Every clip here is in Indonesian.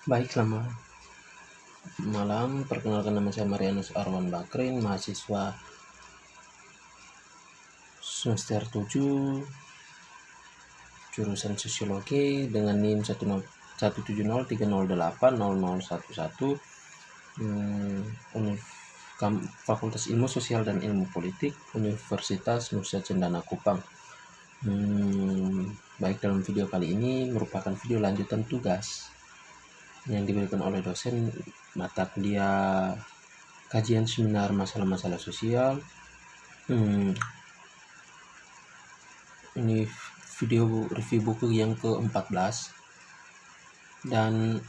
Baik, selamat malam. Perkenalkan, nama saya Marianus Arwan Bakrin, mahasiswa semester 7 jurusan Sosiologi dengan NIM 17030800011 Fakultas Ilmu Sosial dan Ilmu Politik, Universitas Nusa Cendana Kupang. Baik, dalam video kali ini merupakan video lanjutan tugas yang diberikan oleh dosen mata kuliah kajian seminar masalah-masalah sosial. Ini video review buku yang ke-14 dan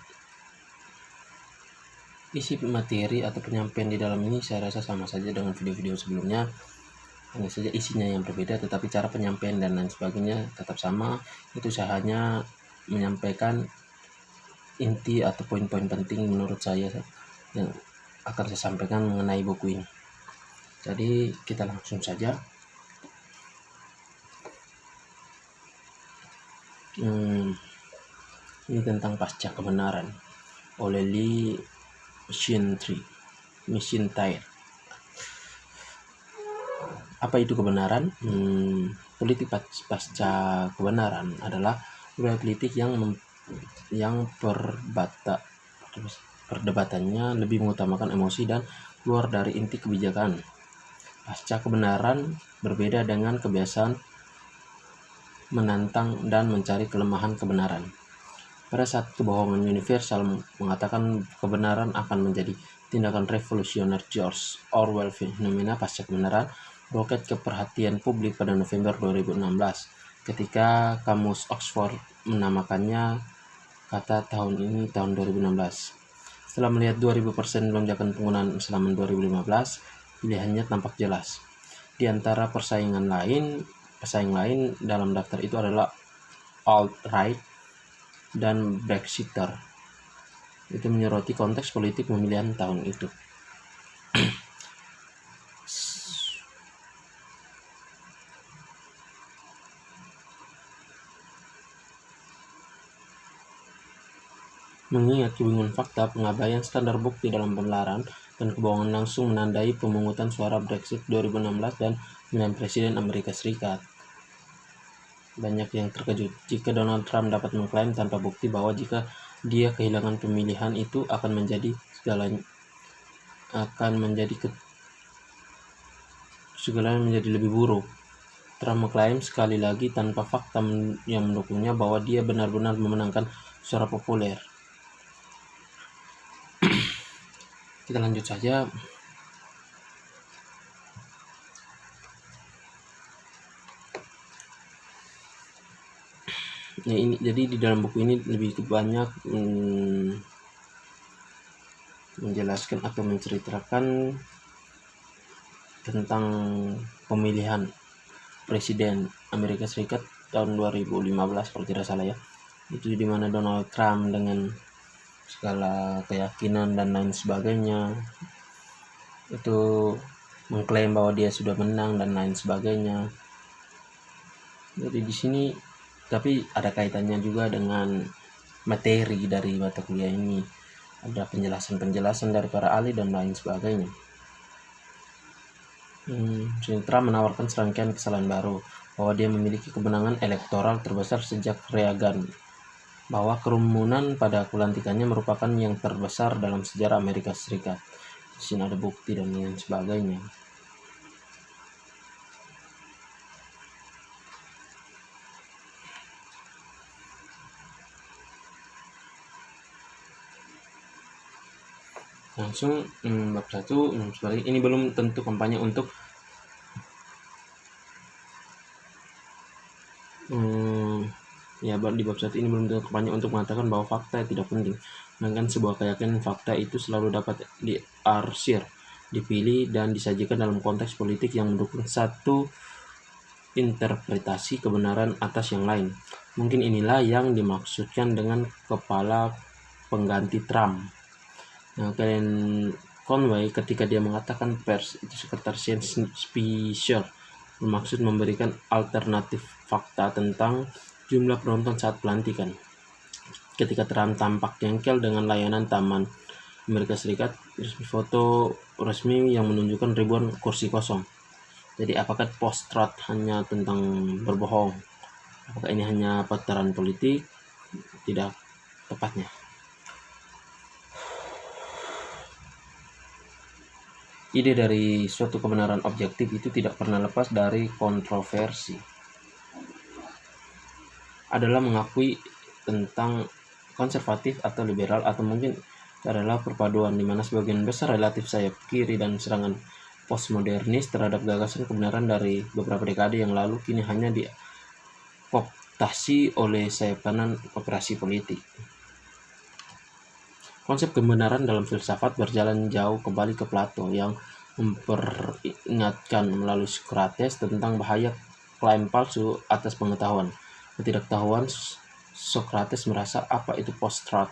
isi materi atau penyampaian di dalam ini saya rasa sama saja dengan video-video sebelumnya, hanya saja isinya yang berbeda, tetapi cara penyampaian dan lain sebagainya tetap sama. Itu saya hanya menyampaikan inti atau poin-poin penting menurut saya yang akan saya sampaikan mengenai buku ini. Jadi kita langsung saja. Ini tentang Pasca Kebenaran oleh Lee Mcintyre. Apa itu kebenaran? Politik pasca kebenaran adalah budaya politik yang perdebatannya lebih mengutamakan emosi dan keluar dari inti kebijakan. Pasca kebenaran berbeda dengan kebiasaan menantang dan mencari kelemahan kebenaran. Pada saat kebohongan universal mengatakan kebenaran akan menjadi tindakan revolusioner, George Orwell fenomena pasca kebenaran meroket ke perhatian publik pada November 2016 ketika Kamus Oxford menamakannya kata tahun ini tahun 2016. Setelah melihat 2000% lonjakan penggunaan selama 2015, pilihannya tampak jelas. Di antara pesaing lain dalam daftar itu adalah alt-right dan Brexiter. Itu menyoroti konteks politik pemilihan tahun itu. Mengingat kebingungan fakta, pengabaian standar bukti dalam pembenaran, dan kebohongan langsung menandai pemungutan suara Brexit 2016 dan pemilihan Presiden Amerika Serikat. Banyak yang terkejut jika Donald Trump dapat mengklaim tanpa bukti bahwa jika dia kehilangan pemilihan itu akan menjadi segalanya menjadi lebih buruk. Trump mengklaim sekali lagi tanpa fakta yang mendukungnya bahwa dia benar-benar memenangkan suara populer. Kita lanjut saja. Jadi di dalam buku ini lebih banyak menjelaskan atau menceritakan tentang pemilihan Presiden Amerika Serikat tahun 2015 kalau tidak salah ya. Itu di mana Donald Trump dengan segala keyakinan dan lain sebagainya itu mengklaim bahwa dia sudah menang dan lain sebagainya. Jadi di sini tapi ada kaitannya juga dengan materi dari mata kuliah ini. Ada penjelasan dari para ahli dan lain sebagainya. Trump menawarkan serangkaian kesalahan baru, bahwa dia memiliki kemenangan elektoral terbesar sejak Reagan, bahwa kerumunan pada pelantikannya merupakan yang terbesar dalam sejarah Amerika Serikat. Di sini ada bukti dan lain sebagainya. Langsung bab 1, ini belum tentu kampanye untuk di bab 1 ini belum tentu kampanye untuk mengatakan bahwa fakta tidak penting, melainkan sebuah keyakinan fakta itu selalu dapat diarsir, dipilih dan disajikan dalam konteks politik yang mendukung satu interpretasi kebenaran atas yang lain. Mungkin inilah yang dimaksudkan dengan kepala pengganti Trump. Kalian Conway ketika dia mengatakan pers itu sekretaris Fisher bermaksud memberikan alternatif fakta tentang jumlah penonton saat pelantikan. ketika Trump tampak jengkel dengan layanan Taman Amerika Serikat, foto resmi yang menunjukkan ribuan kursi kosong. Jadi apakah post-truth hanya tentang berbohong? Apakah ini hanya putaran politik? Tidak tepatnya. Ide dari suatu kebenaran objektif itu tidak pernah lepas dari kontroversi. Adalah mengakui tentang konservatif atau liberal, atau mungkin adalah perpaduan di mana sebagian besar relatif sayap kiri dan serangan postmodernis terhadap gagasan kebenaran dari beberapa dekade yang lalu kini hanya dioptasi oleh sayap kanan operasi politik. Konsep kebenaran dalam filsafat berjalan jauh kembali ke Plato yang memperingatkan melalui Socrates tentang bahaya klaim palsu atas pengetahuan. Ketidaktahuan Socrates merasa apa itu post-truth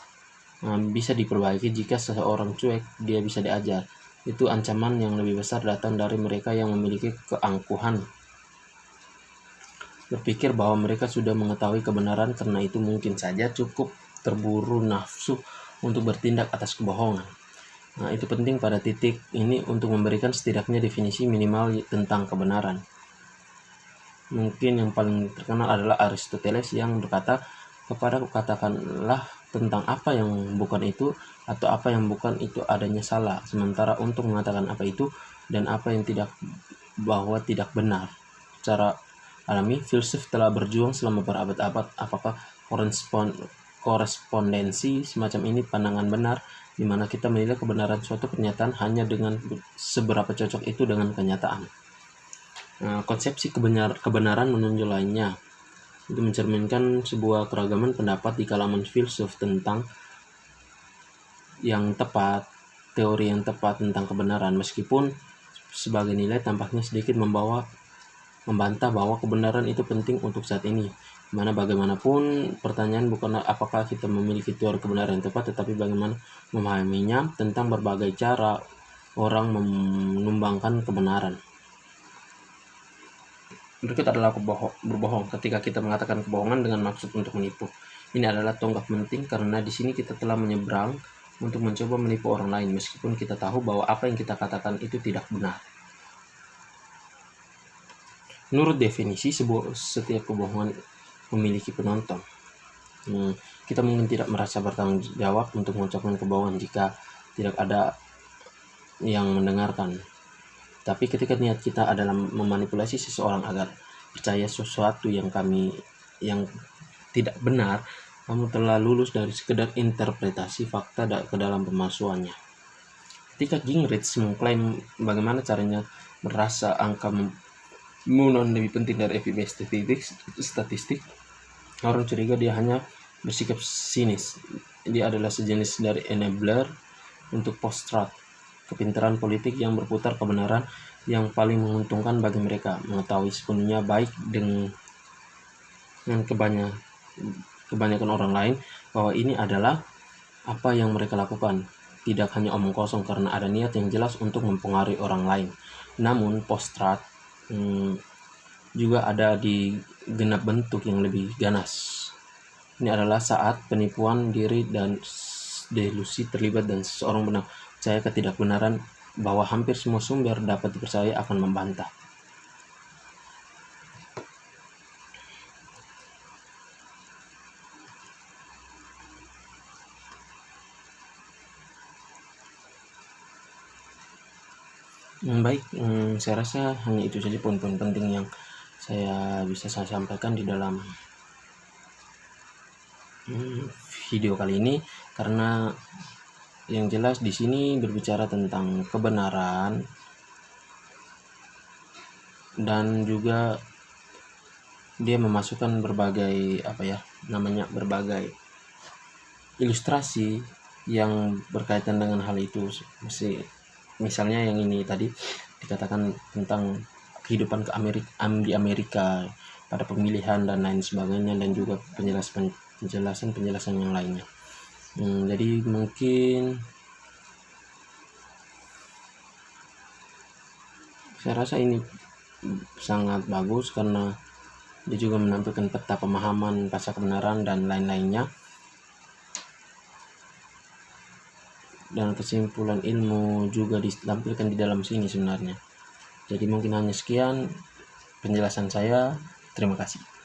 bisa diperbaiki jika seseorang cuek, dia bisa diajar. Itu ancaman yang lebih besar datang dari mereka yang memiliki keangkuhan berpikir bahwa mereka sudah mengetahui kebenaran, karena itu mungkin saja cukup terburu nafsu untuk bertindak atas kebohongan. Nah, itu penting pada titik ini untuk memberikan setidaknya definisi minimal tentang kebenaran. Mungkin yang paling terkenal adalah Aristoteles yang berkata, kepadaku katakanlah tentang apa yang bukan itu atau apa yang bukan itu adanya salah, sementara untuk mengatakan apa itu dan apa yang tidak bahwa tidak benar. Secara alami, filsuf telah berjuang selama berabad-abad. Apakah korespondensi semacam ini pandangan benar, di mana kita menilai kebenaran suatu pernyataan hanya dengan seberapa cocok itu dengan kenyataan. Konsepsi kebenaran menonjol lainnya itu mencerminkan sebuah keragaman pendapat di kalangan filsuf tentang yang tepat, teori yang tepat tentang kebenaran, meskipun sebagai nilai tampaknya sedikit membantah bahwa kebenaran itu penting untuk saat ini. Mana bagaimanapun, pertanyaan bukanlah apakah kita memiliki teori kebenaran yang tepat, tetapi bagaimana memahaminya tentang berbagai cara orang menumbangkan kebenaran. Berikut adalah berbohong. Ketika kita mengatakan kebohongan dengan maksud untuk menipu, ini adalah tonggak penting karena di sini kita telah menyeberang untuk mencoba menipu orang lain, meskipun kita tahu bahwa apa yang kita katakan itu tidak benar. Menurut definisi, setiap kebohongan memiliki penonton. Kita mungkin tidak merasa bertanggung jawab untuk mengucapkan kebohongan jika tidak ada yang mendengarkan. Tapi ketika niat kita adalah memanipulasi seseorang agar percaya sesuatu yang tidak benar, kamu telah lulus dari sekedar interpretasi fakta ke dalam pemalsuannya. Ketika Gingrich mengklaim bagaimana caranya merasa angka Munon lebih penting dari FIB statistik, orang curiga dia hanya bersikap sinis. Dia adalah sejenis dari enabler untuk post-truth, kepintaran politik yang berputar kebenaran yang paling menguntungkan bagi mereka, mengetahui sepenuhnya baik dengan kebanyakan orang lain bahwa ini adalah apa yang mereka lakukan, tidak hanya omong kosong karena ada niat yang jelas untuk mempengaruhi orang lain. Namun post-truth juga ada di genap bentuk yang lebih ganas. Ini adalah saat penipuan diri dan delusi terlibat dan seseorang benar percaya ketidakbenaran bahwa hampir semua sumber dapat dipercaya akan membantah. Baik, saya rasa hanya itu saja poin-poin penting yang saya bisa sampaikan di dalam video kali ini, karena yang jelas di sini berbicara tentang kebenaran dan juga dia memasukkan berbagai berbagai ilustrasi yang berkaitan dengan hal itu. Misalnya yang ini tadi dikatakan tentang kehidupan di Amerika pada pemilihan dan lain sebagainya, dan juga penjelasan yang lainnya. Jadi mungkin saya rasa ini sangat bagus karena dia juga menampilkan peta pemahaman pasca kebenaran dan lain-lainnya. dan kesimpulan ilmu juga ditampilkan di dalam sini sebenarnya. Jadi mungkin hanya sekian penjelasan saya. Terima kasih.